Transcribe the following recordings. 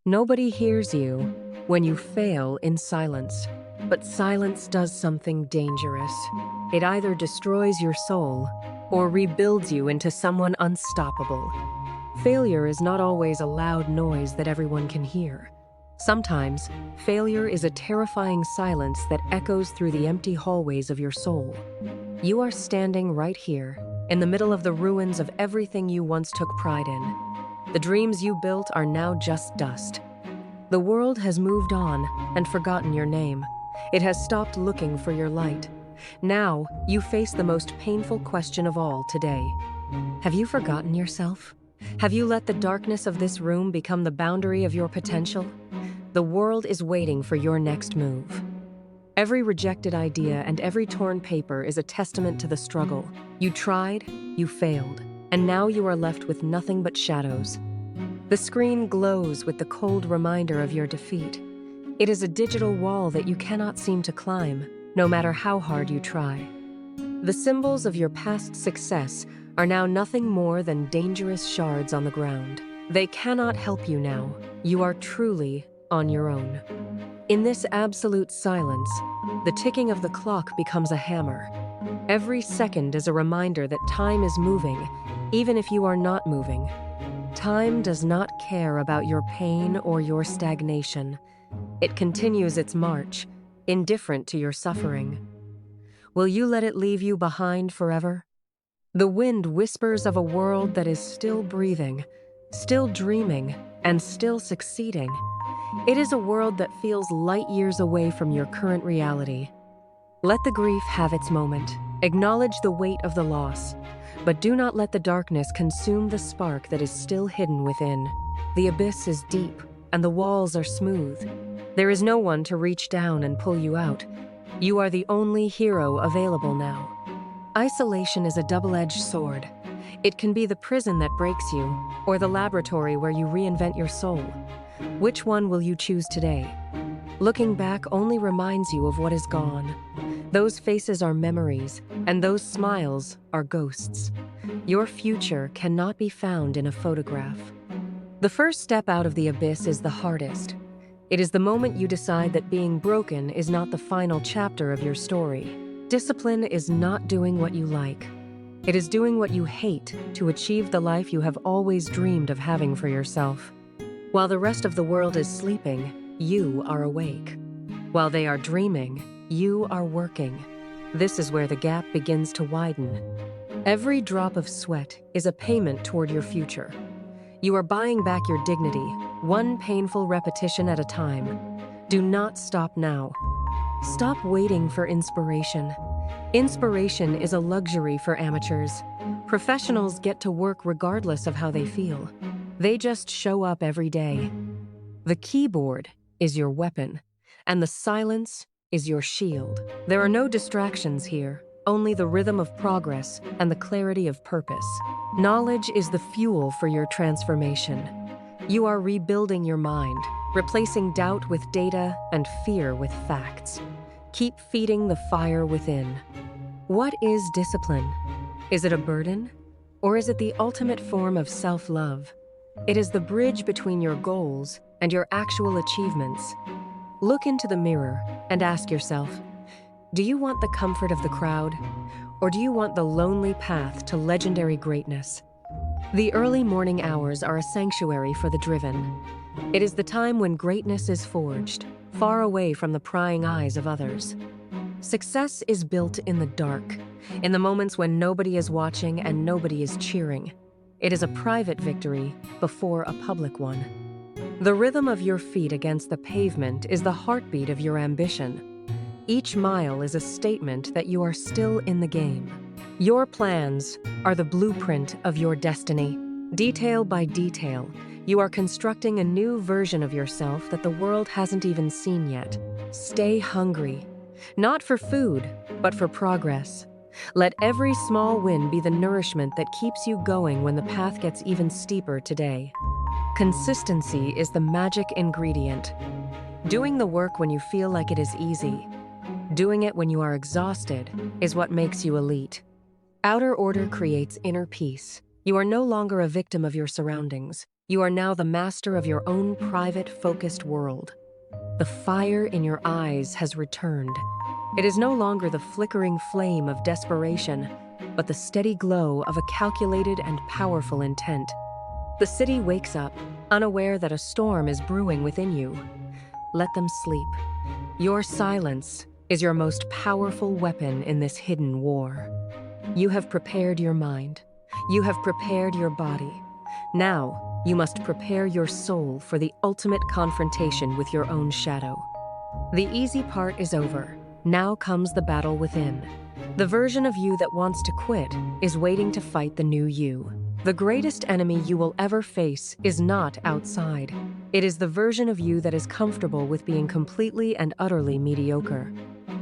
Nobody hears you when you fail in silence. But silence does something dangerous. It either destroys your soul or rebuilds you into someone unstoppable. Failure is not always a loud noise that everyone can hear. Sometimes, failure is a terrifying silence that echoes through the empty hallways of your soul. You are standing right here, in the middle of the ruins of everything you once took pride in. The dreams you built are now just dust. The world has moved on and forgotten your name. It has stopped looking for your light. Now, you face the most painful question of all today. Have you forgotten yourself? Have you let the darkness of this room become the boundary of your potential? The world is waiting for your next move. Every rejected idea and every torn paper is a testament to the struggle. You tried, you failed, and now you are left with nothing but shadows. The screen glows with the cold reminder of your defeat. It is a digital wall that you cannot seem to climb, no matter how hard you try. The symbols of your past success are now nothing more than dangerous shards on the ground. They cannot help you now. You are truly on your own. In this absolute silence, the ticking of the clock becomes a hammer. Every second is a reminder that time is moving, even if you are not moving. Time does not care about your pain or your stagnation. It continues its march, indifferent to your suffering. Will you let it leave you behind forever? The wind whispers of a world that is still breathing, still dreaming, and still succeeding. It is a world that feels light years away from your current reality. Let the grief have its moment. Acknowledge the weight of the loss, but do not let the darkness consume the spark that is still hidden within. The abyss is deep, and the walls are smooth. There is no one to reach down and pull you out. You are the only hero available now. Isolation is a double-edged sword. It can be the prison that breaks you, or the laboratory where you reinvent your soul. Which one will you choose today? Looking back only reminds you of what is gone. Those faces are memories, and those smiles are ghosts. Your future cannot be found in a photograph. The first step out of the abyss is the hardest. It is the moment you decide that being broken is not the final chapter of your story. Discipline is not doing what you like. It is doing what you hate to achieve the life you have always dreamed of having for yourself. While the rest of the world is sleeping, you are awake. While they are dreaming, you are working. This is where the gap begins to widen. Every drop of sweat is a payment toward your future. You are buying back your dignity, one painful repetition at a time. Do not stop now. Stop waiting for inspiration. Inspiration is a luxury for amateurs. Professionals get to work regardless of how they feel. They just show up every day. The keyboard is your weapon, and the silence is your shield. There are no distractions here, only the rhythm of progress and the clarity of purpose. Knowledge is the fuel for your transformation. You are rebuilding your mind, replacing doubt with data and fear with facts. Keep feeding the fire within. What is discipline? Is it a burden? Or is it the ultimate form of self-love? It is the bridge between your goals and your actual achievements. Look into the mirror and ask yourself, do you want the comfort of the crowd, or do you want the lonely path to legendary greatness? The early morning hours are a sanctuary for the driven. It is the time when greatness is forged, far away from the prying eyes of others. Success is built in the dark, in the moments when nobody is watching and nobody is cheering. It is a private victory before a public one. The rhythm of your feet against the pavement is the heartbeat of your ambition. Each mile is a statement that you are still in the game. Your plans are the blueprint of your destiny. Detail by detail, you are constructing a new version of yourself that the world hasn't even seen yet. Stay hungry, not for food, but for progress. Let every small win be the nourishment that keeps you going when the path gets even steeper today. Consistency is the magic ingredient. Doing the work when you feel like it is easy, doing it when you are exhausted, is what makes you elite. Outer order creates inner peace. You are no longer a victim of your surroundings. You are now the master of your own private, focused world. The fire in your eyes has returned. It is no longer the flickering flame of desperation, but the steady glow of a calculated and powerful intent. The city wakes up, unaware that a storm is brewing within you. Let them sleep. Your silence is your most powerful weapon in this hidden war. You have prepared your mind. You have prepared your body. Now, you must prepare your soul for the ultimate confrontation with your own shadow. The easy part is over. Now comes the battle within. The version of you that wants to quit is waiting to fight the new you. The greatest enemy you will ever face is not outside. It is the version of you that is comfortable with being completely and utterly mediocre.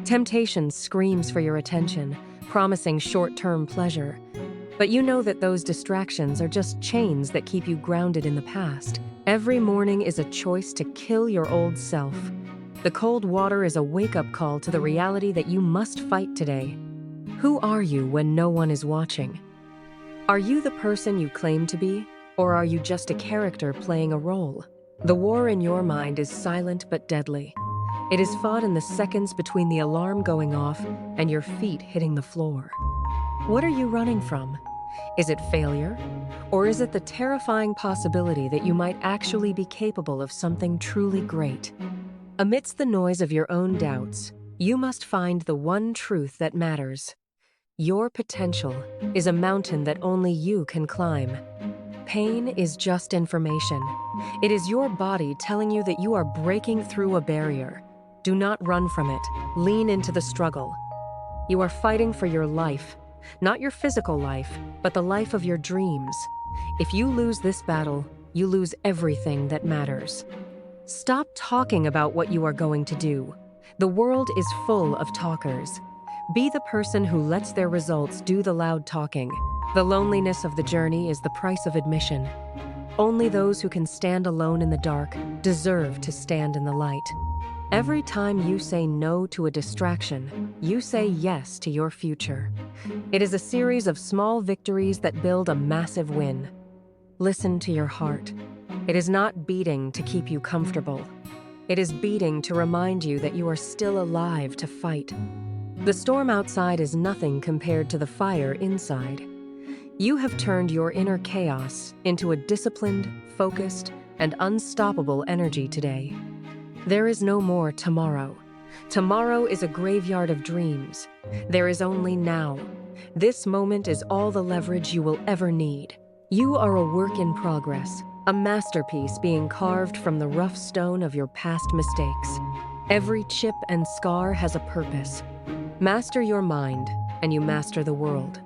Temptation screams for your attention, promising short-term pleasure. But you know that those distractions are just chains that keep you grounded in the past. Every morning is a choice to kill your old self. The cold water is a wake-up call to the reality that you must fight today. Who are you when no one is watching? Are you the person you claim to be, or are you just a character playing a role? The war in your mind is silent but deadly. It is fought in the seconds between the alarm going off and your feet hitting the floor. What are you running from? Is it failure? Or is it the terrifying possibility that you might actually be capable of something truly great? Amidst the noise of your own doubts, you must find the one truth that matters. Your potential is a mountain that only you can climb. Pain is just information. It is your body telling you that you are breaking through a barrier. Do not run from it. Lean into the struggle. You are fighting for your life, not your physical life, but the life of your dreams. If you lose this battle, you lose everything that matters. Stop talking about what you are going to do. The world is full of talkers. Be the person who lets their results do the loud talking. The loneliness of the journey is the price of admission. Only those who can stand alone in the dark deserve to stand in the light. Every time you say no to a distraction, you say yes to your future. It is a series of small victories that build a massive win. Listen to your heart. It is not beating to keep you comfortable. It is beating to remind you that you are still alive to fight. The storm outside is nothing compared to the fire inside. You have turned your inner chaos into a disciplined, focused, and unstoppable energy today. There is no more tomorrow. Tomorrow is a graveyard of dreams. There is only now. This moment is all the leverage you will ever need. You are a work in progress, a masterpiece being carved from the rough stone of your past mistakes. Every chip and scar has a purpose. Master your mind, and you master the world.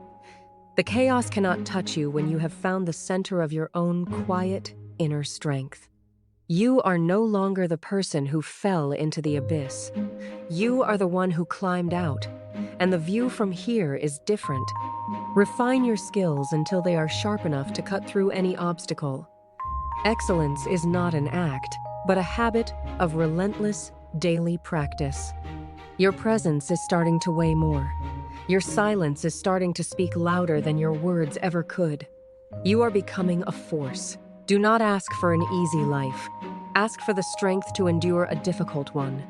The chaos cannot touch you when you have found the center of your own quiet, inner strength. You are no longer the person who fell into the abyss. You are the one who climbed out, and the view from here is different. Refine your skills until they are sharp enough to cut through any obstacle. Excellence is not an act, but a habit of relentless, daily practice. Your presence is starting to weigh more. Your silence is starting to speak louder than your words ever could. You are becoming a force. Do not ask for an easy life. Ask for the strength to endure a difficult one.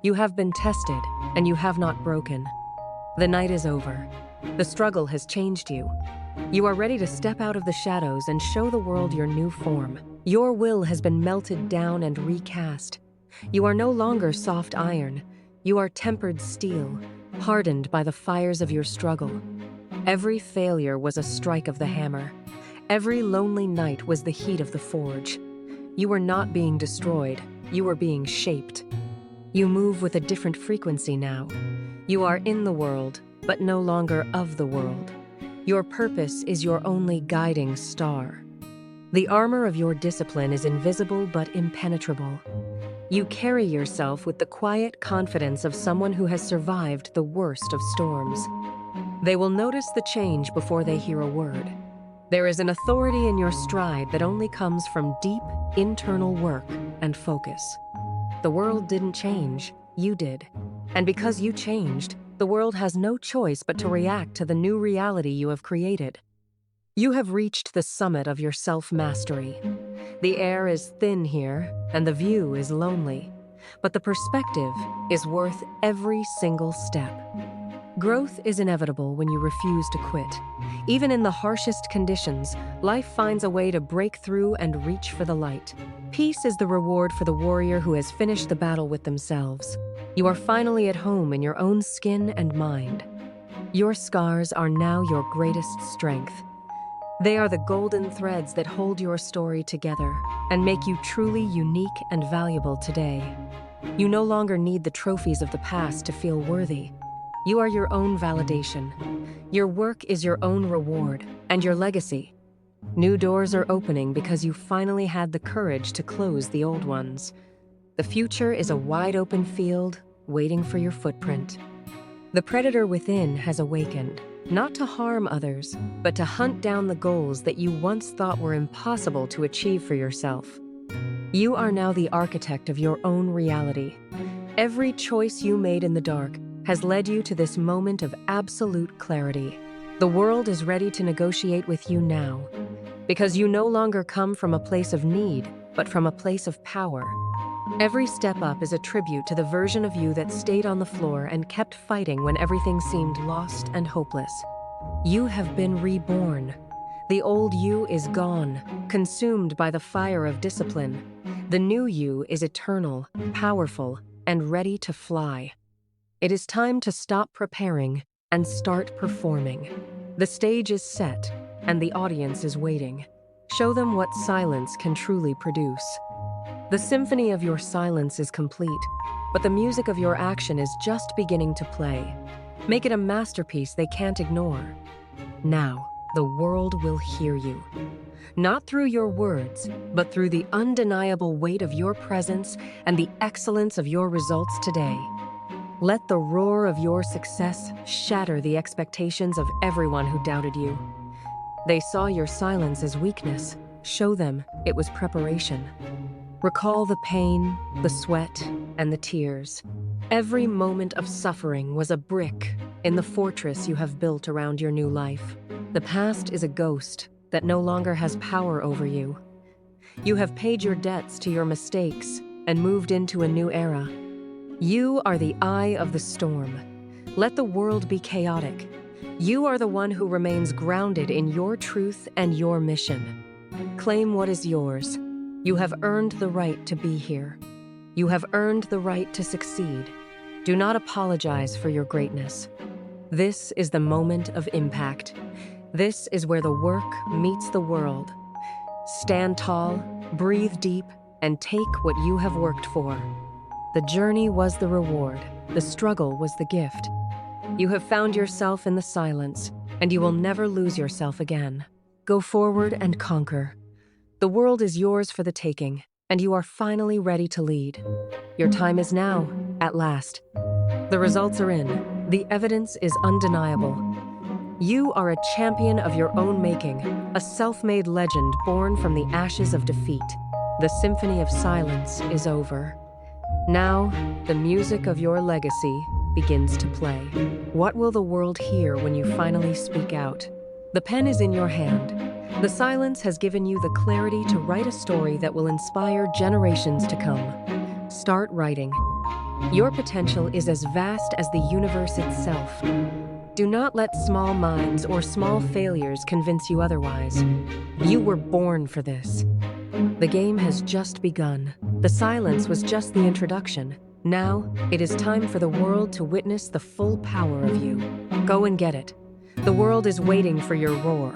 You have been tested, and you have not broken. The night is over. The struggle has changed you. You are ready to step out of the shadows and show the world your new form. Your will has been melted down and recast. You are no longer soft iron. You are tempered steel, hardened by the fires of your struggle. Every failure was a strike of the hammer. Every lonely night was the heat of the forge. You were not being destroyed. You were being shaped. You move with a different frequency now. You are in the world, but no longer of the world. Your purpose is your only guiding star. The armor of your discipline is invisible but impenetrable. You carry yourself with the quiet confidence of someone who has survived the worst of storms. They will notice the change before they hear a word. There is an authority in your stride that only comes from deep, internal work and focus. The world didn't change, you did. And because you changed, the world has no choice but to react to the new reality you have created. You have reached the summit of your self-mastery. The air is thin here, and the view is lonely, but the perspective is worth every single step. Growth is inevitable when you refuse to quit. Even in the harshest conditions, life finds a way to break through and reach for the light. Peace is the reward for the warrior who has finished the battle with themselves. You are finally at home in your own skin and mind. Your scars are now your greatest strength. They are the golden threads that hold your story together and make you truly unique and valuable today. You no longer need the trophies of the past to feel worthy. You are your own validation. Your work is your own reward and your legacy. New doors are opening because you finally had the courage to close the old ones. The future is a wide open field waiting for your footprint. The predator within has awakened, not to harm others, but to hunt down the goals that you once thought were impossible to achieve for yourself. You are now the architect of your own reality. Every choice you made in the dark has led you to this moment of absolute clarity. The world is ready to negotiate with you now, because you no longer come from a place of need, but from a place of power. Every step up is a tribute to the version of you that stayed on the floor and kept fighting when everything seemed lost and hopeless. You have been reborn. The old you is gone, consumed by the fire of discipline. The new you is eternal, powerful, and ready to fly. It is time to stop preparing and start performing. The stage is set, and the audience is waiting. Show them what silence can truly produce. The symphony of your silence is complete, but the music of your action is just beginning to play. Make it a masterpiece they can't ignore. Now, the world will hear you. Not through your words, but through the undeniable weight of your presence and the excellence of your results today. Let the roar of your success shatter the expectations of everyone who doubted you. They saw your silence as weakness. Show them it was preparation. Recall the pain, the sweat, and the tears. Every moment of suffering was a brick in the fortress you have built around your new life. The past is a ghost that no longer has power over you. You have paid your debts to your mistakes and moved into a new era. You are the eye of the storm. Let the world be chaotic. You are the one who remains grounded in your truth and your mission. Claim what is yours. You have earned the right to be here. You have earned the right to succeed. Do not apologize for your greatness. This is the moment of impact. This is where the work meets the world. Stand tall, breathe deep, and take what you have worked for. The journey was the reward. The struggle was the gift. You have found yourself in the silence, and you will never lose yourself again. Go forward and conquer. The world is yours for the taking, and you are finally ready to lead. Your time is now, at last. The results are in. The evidence is undeniable. You are a champion of your own making, a self-made legend born from the ashes of defeat. The Symphony of Silence is over. Now, the music of your legacy begins to play. What will the world hear when you finally speak out? The pen is in your hand. The silence has given you the clarity to write a story that will inspire generations to come. Start writing. Your potential is as vast as the universe itself. Do not let small minds or small failures convince you otherwise. You were born for this. The game has just begun. The silence was just the introduction. Now, it is time for the world to witness the full power of you. Go and get it. The world is waiting for your roar.